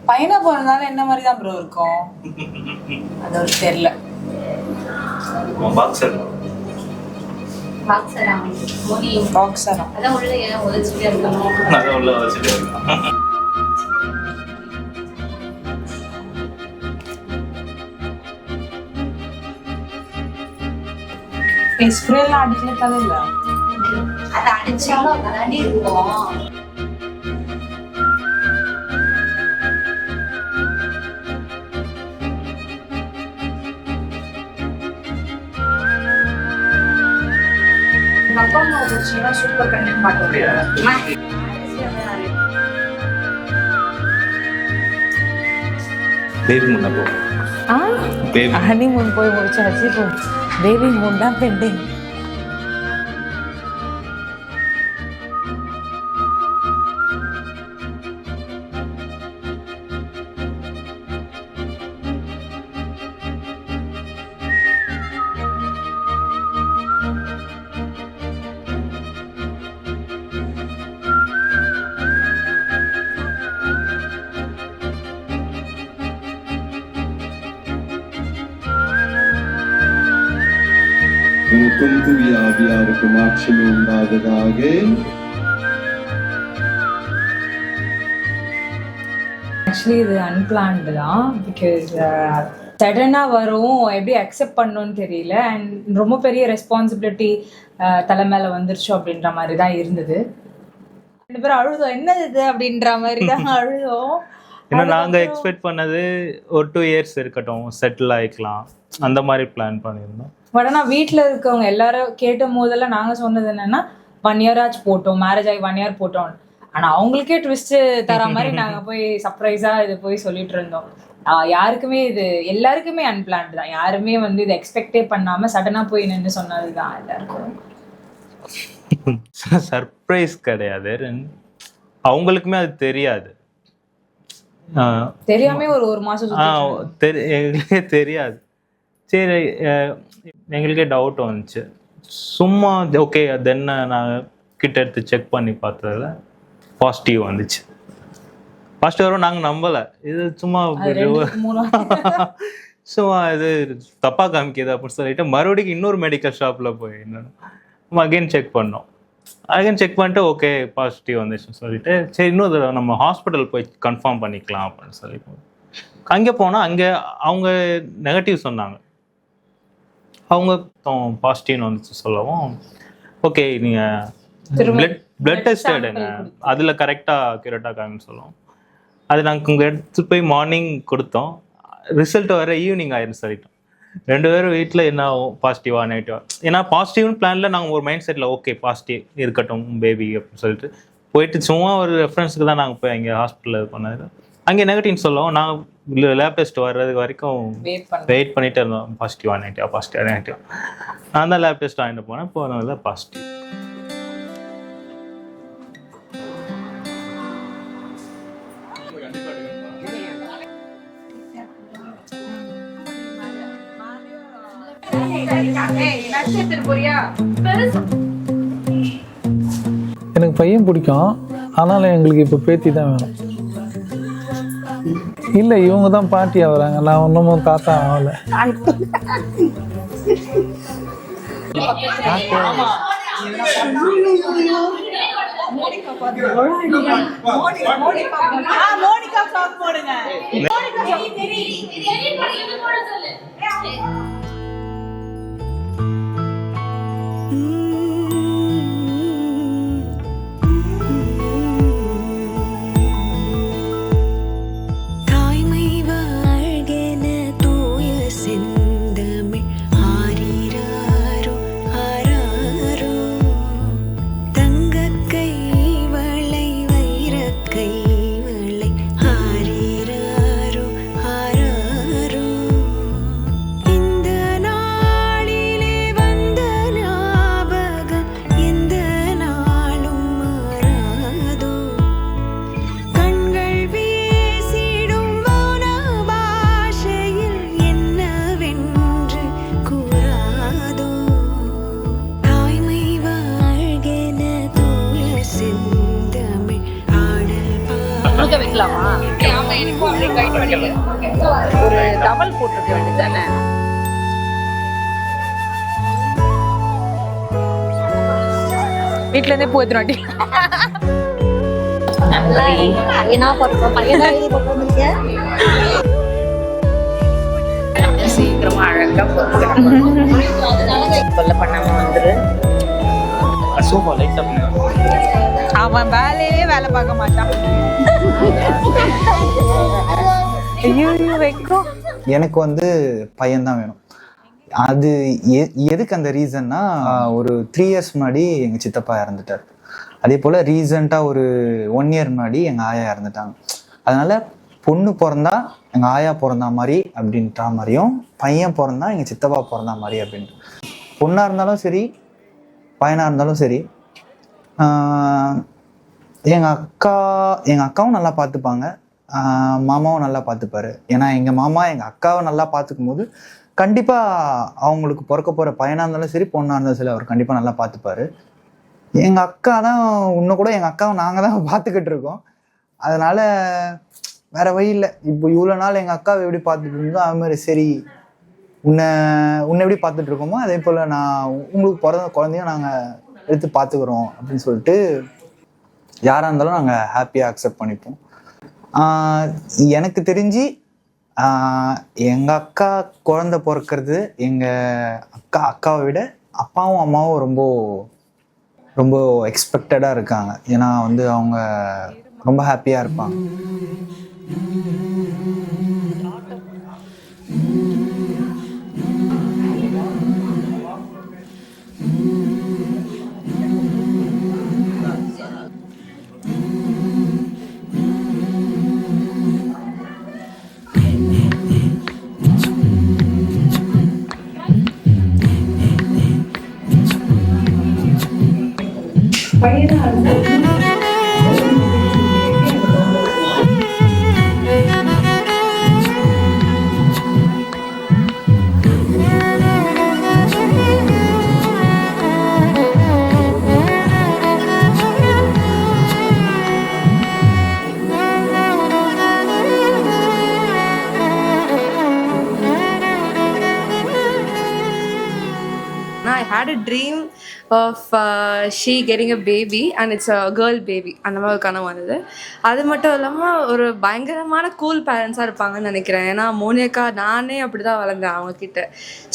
பையனா போறதுனால என்ன மாதிரி தான் ப்ரோ இருக்கும்? அது ஒரு தெரியல. பாக்ஸரா அதான் உள்ள வச்சுட்டே இருக்கணும். ஸ்ப்ரேலாம் அடிக்கல கதையில. அது அடிச்சாலும் கலாண்டி இருக்கும். அப்பா அம்மா வச்சுன்னா சூப்பர் கண்டென்ட் பார்க்க பேபி மூன் அப்போ ஹனிமூன் போய் முடிச்சாச்சு. இப்போ பேபி மூன் தான் பெண்டிங். உனக்கும் தூய ஆவியாருக்கு மாட்சிமை உண்டாவதாக. ஆக்சுவலி இது அன்பிளான்டு தான். பிகாஸ் சடனாக வரும், எப்படி அக்செப்ட் பண்ணணும்னு தெரியல. அண்ட் ரொம்ப பெரிய ரெஸ்பான்சிபிலிட்டி தலை மேலே வந்துருச்சு அப்படின்ற மாதிரி தான் இருந்தது. 2 பேரும் அழுதோம், என்னது இது அப்படின்ற மாதிரி தான் அழுதோம். ஏன்னா நாங்கள் எக்ஸ்பெக்ட் பண்ணது ஒரு 2 years இருக்கட்டும், செட்டில் ஆகிக்கலாம், அந்த மாதிரி பிளான் பண்ணியிருந்தோம். பட் ஆனால் வீட்டில் இருக்கவங்க எல்லாரும் கேட்ட போதெல்லாம் நாங்கள் சொன்னது என்னன்னா 1 year ஆச்சு போட்டோம், மேரேஜ் ஆகி 1 year போட்டோம். ஆனால் அவங்களுக்கே ட்விஸ்ட்டு தர மாதிரி நாங்கள் போய் சர்ப்ரைஸாக இது போய் சொல்லிட்டு இருந்தோம். யாருக்குமே இது எல்லாருக்குமே அன்பிளான்டு தான். யாருமே வந்து இதை எக்ஸ்பெக்டே பண்ணாமல் சடனாக போய் நின்று சொன்னது தான் எல்லாருக்கும். சர்ப்ரைஸ் கிடையாது, அவங்களுக்குமே அது தெரியாது. தெரியாம ஒரு மாசம் எங்களுக்கே தெரியாது. சரி, எங்களுக்கே டவுட் வந்துச்சு. சும்மா ஓகே தென் நாங்கள் கிட்ட எடுத்து செக் பண்ணி பார்த்ததில் பாசிட்டிவ் வந்துச்சு. பாசிட்டிவ் வரும் நாங்கள் நம்பலை. இது சும்மா சும்மா இது தப்பாக காமிக்கிது அப்படின்னு சொல்லிட்டு மறுபடியும் இன்னொரு மெடிக்கல் ஷாப்பில் போய் நம்ம அகைன் செக் பண்ணோம். அகைன் செக் பண்ணிட்டு ஓகே பாசிட்டிவ் வந்துச்சுன்னு சொல்லிட்டு சரி இன்னொரு நம்ம ஹாஸ்பிட்டல் போய் கன்ஃபார்ம் பண்ணிக்கலாம் அப்படின்னு சொல்லிட்டு அங்கே போனால் அங்கே அவங்க நெகட்டிவ் சொன்னாங்க. அவங்க பாசிட்டிவ்னு வந்துச்சு சொல்லவும் ஓகே நீங்கள் பிளட் டெஸ்ட் எடுங்க, அதில் கரெக்டாக அக்யூரேட்டாக காமின்னு சொல்லுவோம். அது நாங்கள் இங்கே எடுத்து போய் மார்னிங் கொடுத்தோம். ரிசல்ட் வர ஈவினிங் ஆயிருந்து சொல்லிட்டோம். 2 பேரும் வீட்டில் என்ன பாசிட்டிவா நெகட்டிவா, ஏன்னா பாசிட்டிவ்னு பிளானில் நாங்கள் ஒரு மைண்ட் செட்டில் ஓகே பாசிட்டிவ் இருக்கட்டும் பேபி அப்படின்னு சொல்லிட்டு போயிட்டு சும்மா ஒரு ரெஃபரன்ஸுக்கு தான் நாங்கள் போய் அங்கே ஹாஸ்பிட்டலில் இது பண்ணது. அங்கே நெகட்டிவ்னு சொல்லுவோம். நாங்கள் லேப் டெஸ்ட் வர்றது வரைக்கும் வெயிட் பண்ணிட்டு இருந்தோம். பாசிட்டிவா நெகட்டிவா. நான் தான் லேப் டெஸ்ட் வாங்கிட்டு போனேன். போனதில் பாசிட்டிவ். எனக்கு பையன் பிடிக்கும், ஆனாலும் எங்களுக்கு இப்போ பேத்தி தான் வேணும். இல்லை இவங்க தான் பாட்டி ஆகுறாங்க, நான் ஒன்றும் தாத்தா ஆகலை. உனக்கு வைக்கலாமா? ஆமா, எனக்கும் அப்படியே கைட் பண்ணிடு. ஒரு டவல் போட்டுருக்க வேண்டியதானே? வீட்ல இருந்தே போய் எடுத்துட்டு பையனா போட்டு பையனா போட்டு வந்திருக்க. சீக்கிரமா அழகா சொல்ல பண்ணாம வந்துரு. அவன் வேலையிலே வேலை பார்க்க மாட்டான். எனக்கு வந்து பையன்தான் வேணும். அது எதுக்கு அந்த ரீசன்னா, ஒரு 3 years முன்னாடி எங்கள் சித்தப்பா இறந்துட்டார். அதே போல் ரீசண்டாக ஒரு 1 year முன்னாடி எங்கள் ஆயா இறந்துட்டாங்க. அதனால் பொண்ணு பிறந்தா எங்கள் ஆயா பிறந்தா மாதிரி அப்படின்ற மாதிரியும், பையன் பிறந்தா எங்கள் சித்தப்பா பிறந்தா மாதிரி அப்படின்ட்டு. பொண்ணாக இருந்தாலும் சரி பையனாக இருந்தாலும் சரி, எங்கள் அக்காவும் நல்லா பார்த்துப்பாங்க, மாமாவும் நல்லா பார்த்துப்பாரு. ஏன்னா எங்கள் மாமா எங்கள் அக்காவை நல்லா பார்த்துக்கும் போது கண்டிப்பாக அவங்களுக்கு பிறக்க போகிற பையனாக இருந்தாலும் சரி பொண்ணாக இருந்தாலும் சரி அவர் கண்டிப்பாக நல்லா பார்த்துப்பாரு. எங்கள் அக்கா தான் இன்னும் கூட எங்கள் அக்காவை நாங்கள் தான் பார்த்துக்கிட்டு இருக்கோம். அதனால் வேறு வழி இல்லை. இப்போ இவ்வளோ நாள் எங்கள் அக்காவை எப்படி பார்த்துட்டு இருந்தோம் அது மாதிரி சரி உன்னை எப்படி பார்த்துட்டு இருக்கோமோ அதே போல் நான் உங்களுக்கு பிறந்த குழந்தையும் நாங்கள் எடுத்து பார்த்துக்குறோம் அப்படின்னு சொல்லிட்டு யாராக இருந்தாலும் நாங்கள் ஹாப்பியாக அக்செப்ட் பண்ணிப்போம். எனக்கு தெரிஞ்சு எங்கள் அக்கா குழந்தை பிறக்கிறது எங்கள் அக்காவை விட அப்பாவும் அம்மாவும் ரொம்ப ரொம்ப எக்ஸ்பெக்டடாக இருக்காங்க. ஏன்னா வந்து அவங்க ரொம்ப ஹாப்பியாக இருப்பாங்க. I had a dream of she getting a baby and it's a girl baby. அந்த மாதிரி கனவு வந்தது. அது மட்டும் இல்லாமல் ஒரு பயங்கரமான கூல் பேரண்ட்ஸாக இருப்பாங்கன்னு நினைக்கிறேன். ஏன்னா மோனிகா நானே அப்படி தான் வளர்ந்தேன் அவங்கக்கிட்ட.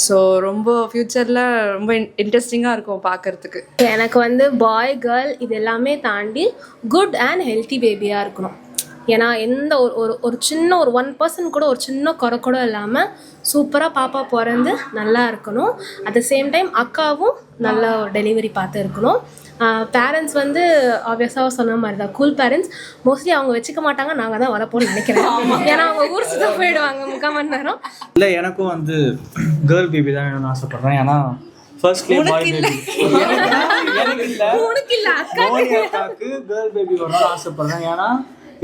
ஸோ ரொம்ப ஃப்யூச்சரில் ரொம்ப இன்ட்ரெஸ்டிங்காக இருக்கும் பார்க்குறதுக்கு. எனக்கு வந்து பாய் கேர்ள் இது எல்லாமே தாண்டி குட் அண்ட் ஹெல்த்தி பேபியாக இருக்கணும். ஏன்னா எந்த ஒரு சின்ன ஒரு 1% கூட ஒரு சின்ன குறை கூட இல்லாமல் சூப்பராக பாப்பா பிறந்து நல்லா இருக்கணும். அட் த சேம் டைம் அக்காவும் நல்ல ஒரு டெலிவரி பார்த்து இருக்கணும். பேரண்ட்ஸ் வந்து ஆப்வியஸாக சொன்ன மாதிரி தான் கூல் பேரண்ட்ஸ் மோஸ்ட்லி அவங்க வச்சுக்க மாட்டாங்க, நாங்கள் தான் வரப்போன்னு நினைக்கிறேன். ஏன்னா அவங்க ஊர் சுத்த போயிடுவாங்க 3/4 மணி நேரம். இல்லை எனக்கும் வந்து கேர்ள் பேபி தான் வேணும்னு ஆசைப்பட்றேன். ஏன்னா ஃபர்ஸ்ட்லேயே பாய் பேபி அக்காவுக்கு கேர்ள் பேபி வரணும்னு ஆசைப்பட்றேன். ஏன்னா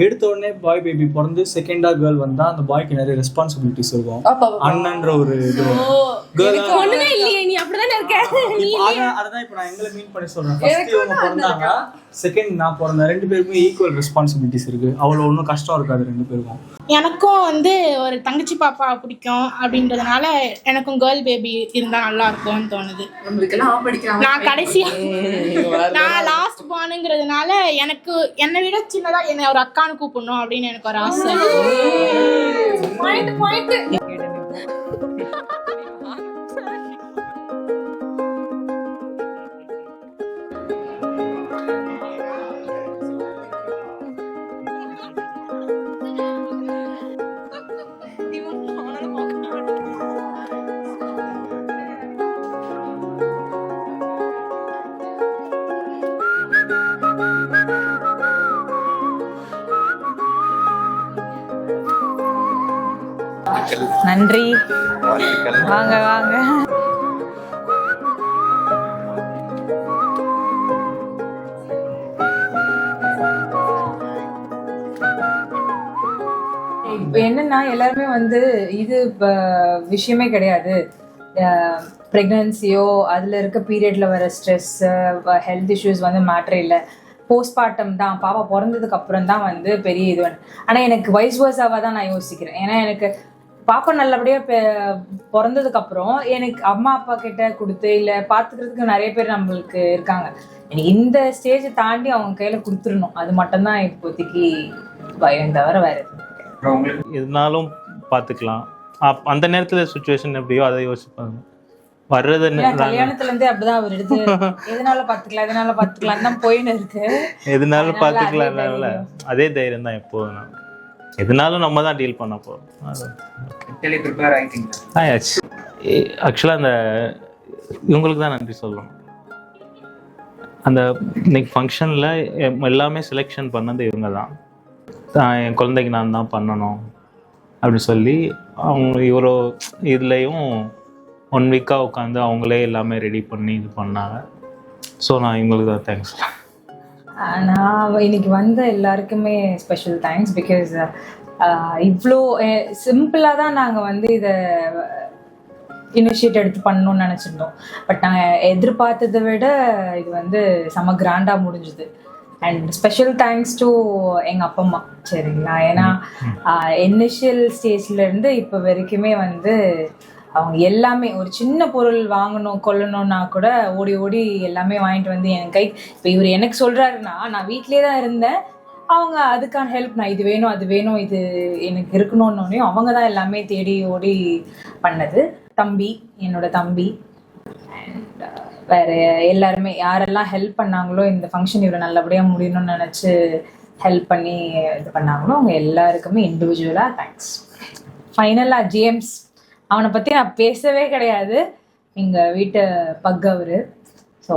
எடுத்த உடனே பாய் பேபி பிறந்து செகண்டா கேர்ள் வந்தா அந்த பாய்க்கு நிறைய ரெஸ்பான்சிபிலிட்டிஸ் இருக்கும். அண்ணன்ற ஒரு இது அதான் இப்ப நான் எங்களை மீன் பண்ணி சொல்றேன். ஃபர்ஸ்ட் இவங்க பிறந்தாங்க, செகண்ட் நான் பிறந்தேன். 2 பேருக்குமே ஈக்குவல் ரெஸ்பான்சிபிலிட்டிஸ் இருக்கு. அவ்வளவு ஒன்றும் கஷ்டம் இருக்காது 2 பேருக்கும். எனக்கும் வந்து ஒரு தங்கச்சி பாப்பா பிடிக்கும் அப்படின்றதுனால எனக்கும் கேர்ள் பேபி இருந்தா நல்லா இருக்கும்னு தோணுது. நான் கடைசியா நான் லாஸ்ட் பார்னுங்கிறதுனால எனக்கு என்னை விட சின்னதா என்னை ஒரு அக்கான்னு கூப்பிடணும் அப்படின்னு எனக்கு ஒரு ஆசை. நன்றி. வாங்க வாங்க. இப்போ என்னன்னா எல்லாருமே வந்து இது விஷயமே கிடையாது, ப்ரெக்னன்சியோ அதில் இருக்க பீரியட்ல வர ஸ்ட்ரெஸ் ஹெல்த் இஷ்யூஸ் வந்து மேட்ரு இல்லை. போஸ்ட்மார்ட்டம் தான், பாப்பா பிறந்ததுக்கு அப்புறம் தான் வந்து பெரிய இது. ஆனால் எனக்கு வைஸ் வர்ஸாவாக தான் நான் யோசிக்கிறேன். ஏன்னா எனக்கு பாப்பா நல்லபடியாக பிறந்ததுக்கு அப்புறம் எனக்கு அம்மா அப்பா கிட்ட கொடுத்து இல்லை பார்த்துக்கிறதுக்கு நிறைய பேர் நம்மளுக்கு இருக்காங்க. எனக்கு இந்த ஸ்டேஜை தாண்டி அவங்க கையில் கொடுத்துடணும், அது மட்டும்தான் இப்போதைக்கு பயம் தவிர வேறு எதுனாலும் பார்த்துக்கலாம். அந்த நேரத்தில் சுச்சுவேஷன் எப்படியோ அதை யோசிப்பாங்க. வர்றது கல்யாணத்துல இருந்தே அப்படிதான் அவர் எடுத்து எதனால பாத்துக்கலாம் தான் போயின்னு இருக்கு. எதுனாலும் பார்த்துக்கலாம்ல அதே தைரியம் தான் எப்போதும். எதுனாலும் நம்ம தான் டீல் பண்ண போகிறோம். ஆயாச்சு. ஆக்சுவலாக அந்த இவங்களுக்கு தான் நன்றி சொல்லணும். அந்த இன்னைக்கு ஃபங்க்ஷனில் எல்லாமே செலெக்ஷன் பண்ணது இவங்க தான். என் குழந்தைக்கு நான் தான் பண்ணணும் அப்படி சொல்லி அவங்க இவ்வளோ இதுலேயும் 1 வீக்காக உட்காந்து அவங்களே எல்லாமே ரெடி பண்ணி இது பண்ணாங்க. ஸோ நான் இவங்களுக்கு தான் தேங்க்ஸ். நான் இன்னைக்கு வந்த எல்லாருக்குமே ஸ்பெஷல் தேங்க்ஸ். பிகாஸ் இவ்வளோ சிம்பிளாக தான் நாங்கள் வந்து இதை இனிஷியேட் எடுத்து பண்ணணும்னு நினச்சிருந்தோம். பட் நாங்கள் எதிர்பார்த்ததை விட இது வந்து செம கிராண்டாக முடிஞ்சுது. அண்ட் ஸ்பெஷல் தேங்க்ஸ் டு எங்கள் அப்பா அம்மா, சரிங்களா? ஏன்னா இனிஷியல் ஸ்டேஜ்லேருந்து இப்போ வரைக்குமே வந்து அவங்க எல்லாமே ஒரு சின்ன பொருள் வாங்கணும் கொள்ளணும்னா கூட ஓடி ஓடி எல்லாமே வாங்கிட்டு வந்து என் கை. இப்போ இவர் எனக்கு சொல்கிறாருன்னா நான் வீட்டிலே தான் இருந்தேன், அவங்க அதுக்கான ஹெல்ப், நான் இது வேணும் அது வேணும் இது எனக்கு இருக்கணும்னோடனே அவங்க தான் எல்லாமே தேடி ஓடி பண்ணது. தம்பி, என்னோட தம்பி அண்ட் வேறு எல்லாருமே யாரெல்லாம் ஹெல்ப் பண்ணாங்களோ இந்த ஃபங்க்ஷன் இவ்வளோ நல்லபடியாக முடியணும்னு நினச்சி ஹெல்ப் பண்ணி இது பண்ணாங்களோ அவங்க எல்லாருக்குமே இண்டிவிஜுவலாக தேங்க்ஸ். ஃபைனலாக ஜேம்ஸ், அவனை பற்றி நான் பேசவே கிடையாது. எங்கள் வீட்டு பக் அவர். ஸோ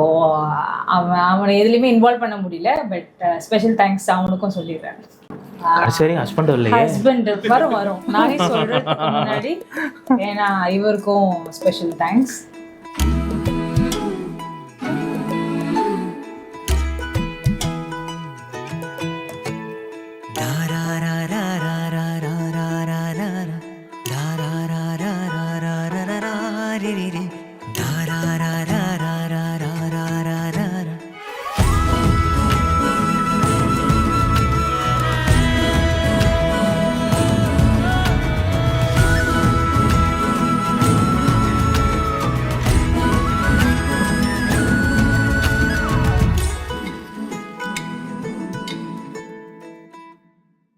அவனை எதுலேயுமே இன்வால்வ் பண்ண முடியல. பட் ஸ்பெஷல் தேங்க்ஸ் அவனுக்கும் சொல்லிடுறேன். சரி, ஹஸ்பண்ட் வரும் நானே சொல்கிறேன் முன்னாடி. ஏன்னா இவருக்கும் ஸ்பெஷல் தேங்க்ஸ்.